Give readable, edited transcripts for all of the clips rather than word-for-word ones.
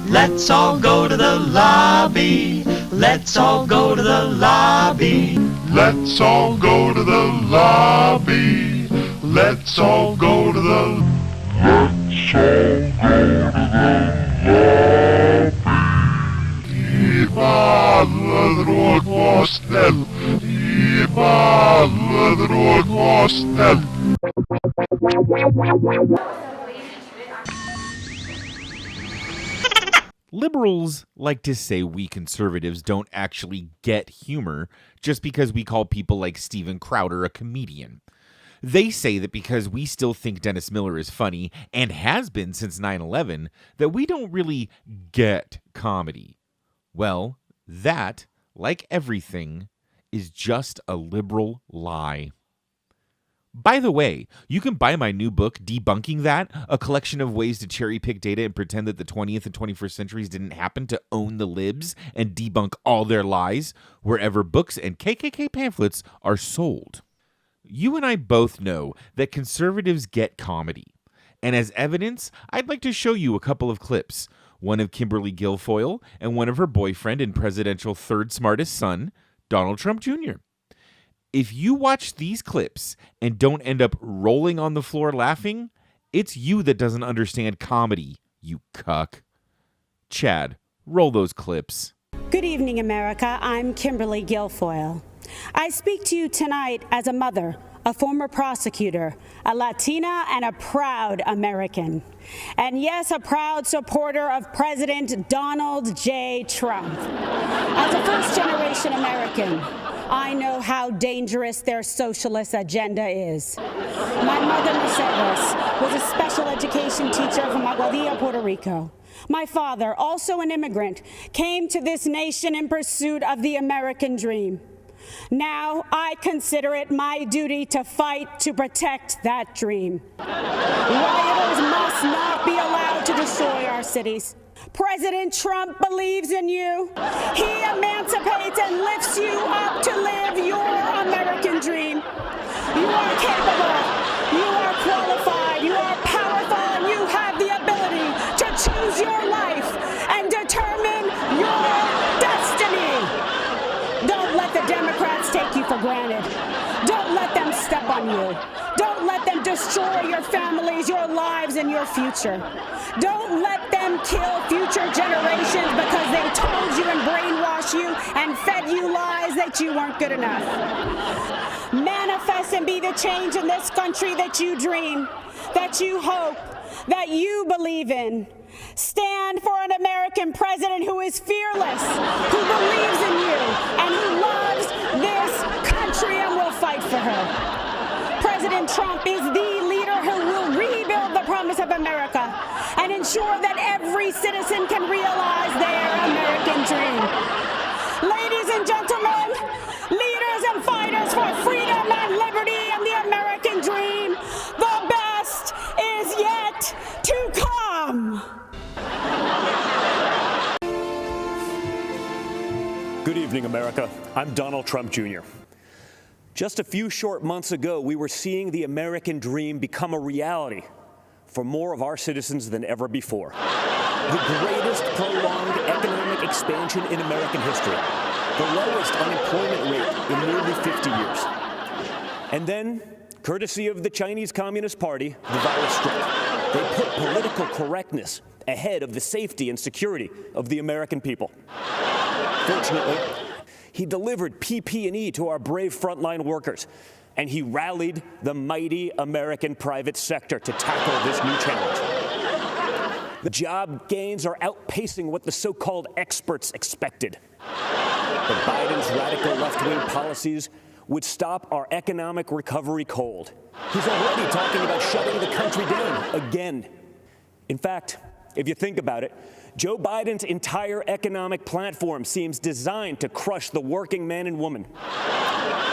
Let's all go to the lobby. Let's all go to the lobby. Let's all go to the lobby. Let's all go to the. Let's all go to the lobby. Viva ladrón hostel. Viva ladrón hostel. Liberals like to say we conservatives don't actually get humor just because we call people like Steven Crowder a comedian. They say that because we still think Dennis Miller is funny, and has been since 9/11, that we don't really get comedy. Well, that, like everything, is just a liberal lie. By the way, you can buy my new book, Debunking That, a collection of ways to cherry-pick data and pretend that the 20th and 21st centuries didn't happen, to own the libs and debunk all their lies, wherever books and KKK pamphlets are sold. You and I both know that conservatives get comedy. And as evidence, I'd like to show you a couple of clips. One of Kimberly Guilfoyle and one of her boyfriend and presidential third smartest son, Donald Trump Jr. If you watch these clips and don't end up rolling on the floor laughing, it's you that doesn't understand comedy, you cuck. Chad, roll those clips. Good evening, America. I'm Kimberly Guilfoyle. I speak to you tonight as a mother, a former prosecutor, a Latina, and a proud American. And yes, a proud supporter of President Donald J. Trump. As a first-generation American, I know how dangerous their socialist agenda is. My mother, Mercedes, was a special education teacher from Aguadilla, Puerto Rico. My father, also an immigrant, came to this nation in pursuit of the American dream. Now, I consider it my duty to fight to protect that dream. Rioters must not be allowed to destroy our cities. President Trump believes in you. He emancipates and lifts you up to live your American dream. You are capable, you are qualified, you are powerful, and you have the ability to choose your life and determine your destiny. Don't let the Democrats take you for granted. Don't let them step on you. Don't let them destroy your families, your lives, and your future. Don't let them kill future generations because they told you and brainwashed you and fed you lies that you weren't good enough. Manifest and be the change in this country that you dream, that you hope, that you believe in. Stand for an American president who is fearless, who believes in you, and who loves this country and will fight for her. President Trump is the leader who will rebuild the promise of America and ensure that every citizen can realize their American dream. Ladies and gentlemen, leaders and fighters for freedom and liberty and the American dream, the best is yet to come. Good evening, America. I'm Donald Trump Jr. Just a few short months ago, we were seeing the American dream become a reality for more of our citizens than ever before. The greatest prolonged economic expansion in American history. The lowest unemployment rate in nearly 50 years. And then, courtesy of the Chinese Communist Party, the virus struck. They put political correctness ahead of the safety and security of the American people. Fortunately, he delivered PPE to our brave frontline workers, and he rallied the mighty American private sector to tackle this new challenge. The job gains are outpacing what the so-called experts expected. But Biden's radical left-wing policies would stop our economic recovery cold. He's already talking about shutting the country down again. In fact, if you think about it, Joe Biden's entire economic platform seems designed to crush the working man and woman.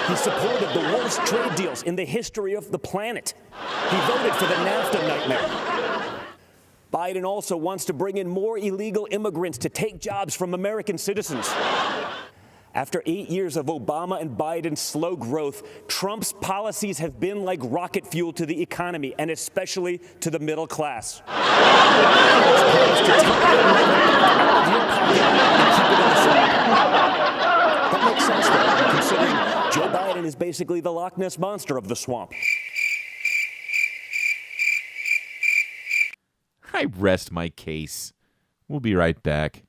He supported the worst trade deals in the history of the planet. He voted for the NAFTA nightmare. Biden also wants to bring in more illegal immigrants to take jobs from American citizens. After 8 years of Obama and Biden's slow growth, Trump's policies have been like rocket fuel to the economy, and especially to the middle class. That makes sense, though, considering Joe Biden is basically the Loch Ness Monster of the swamp. I rest my case. We'll be right back.